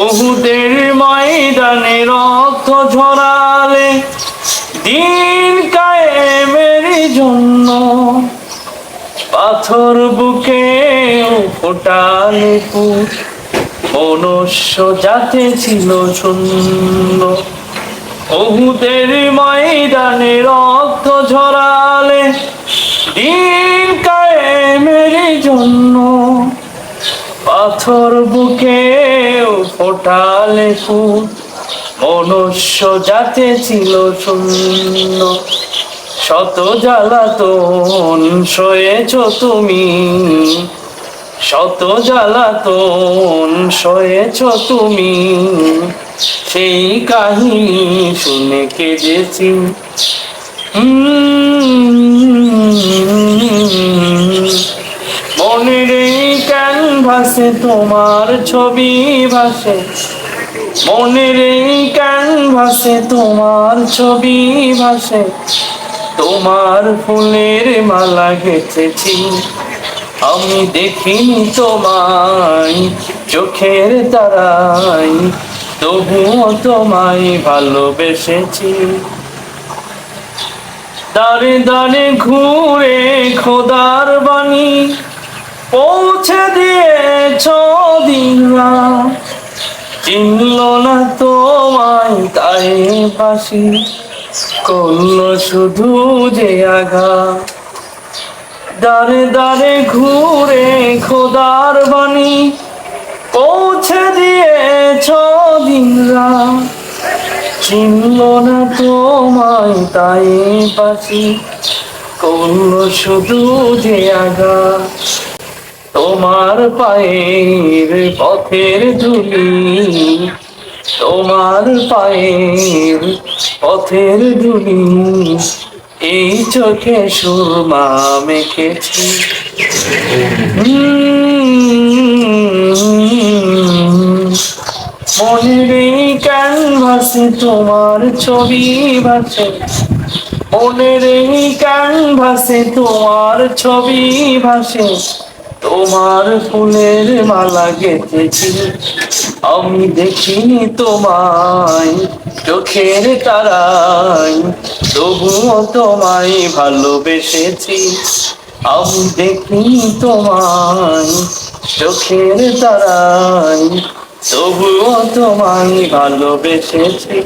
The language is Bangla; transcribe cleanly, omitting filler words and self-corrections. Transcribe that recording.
উহুদের ময়দানে রক্ত ঝরালে দিন কায়েমের জন্য, পাথর বুকে ফোটালে ফুল, মনুষ্য জাতি ছিল শূন্য। উহুদের ময়দানে রক্ত ঝরালে দিন কায়েমের জন্য, পাথর বুকে ফোটালে ফুল, মনুষ্য জাতি ছিল শূন্য। শত জ্বালাতন সয়েছ তুমি, শত জ্বালাতন সয়েছ তুমি, সেই কাহিনী শুনে কেঁদেছি। মনের এই ক্যানভাসে তোমার ছবি ভাসে, মনের এই ক্যানভাসে তোমার ছবি ভাসে, তোমার ফুলের মালা গেঁথেছি। আমি দেখিনি তোমায় চোখের তারায়, তবুও তোমায় ভালোবেসেছি। দাঁড়ে দাঁড়ে ঘুরে খোদার বাণী পৌঁছে দিয়েছ দিনরা, চিনল না তোমায় তাই বাসি, করলো শুধু যে আঘাত। দাঁড়ে দাঁড়ে ঘুরে খোদার বাণী পৌঁছে দিয়েছ দিনরা, চিনল না তোমায় তাই বাসি, করলো শুধু যে আঘাত। তোমার পায়ের পথের ধুলি, তোমার পায়ের পথের ধুলি, এই চোখে সুরমা মেখেছি। মনের এই ক্যানভাসে তোমার ছবি ভাসে, মনের এই ক্যানভাসে তোমার ছবি ভাসে, তোমার ফুলের মালা গেঁথেছি। আমি দেখিনি তোমায় চোখের তারায়, তবুও তোমায় ভালোবেসেছি। আমি দেখিনি তোমায় চোখের তারায়, তবুও তোমায় ভালোবেসেছি।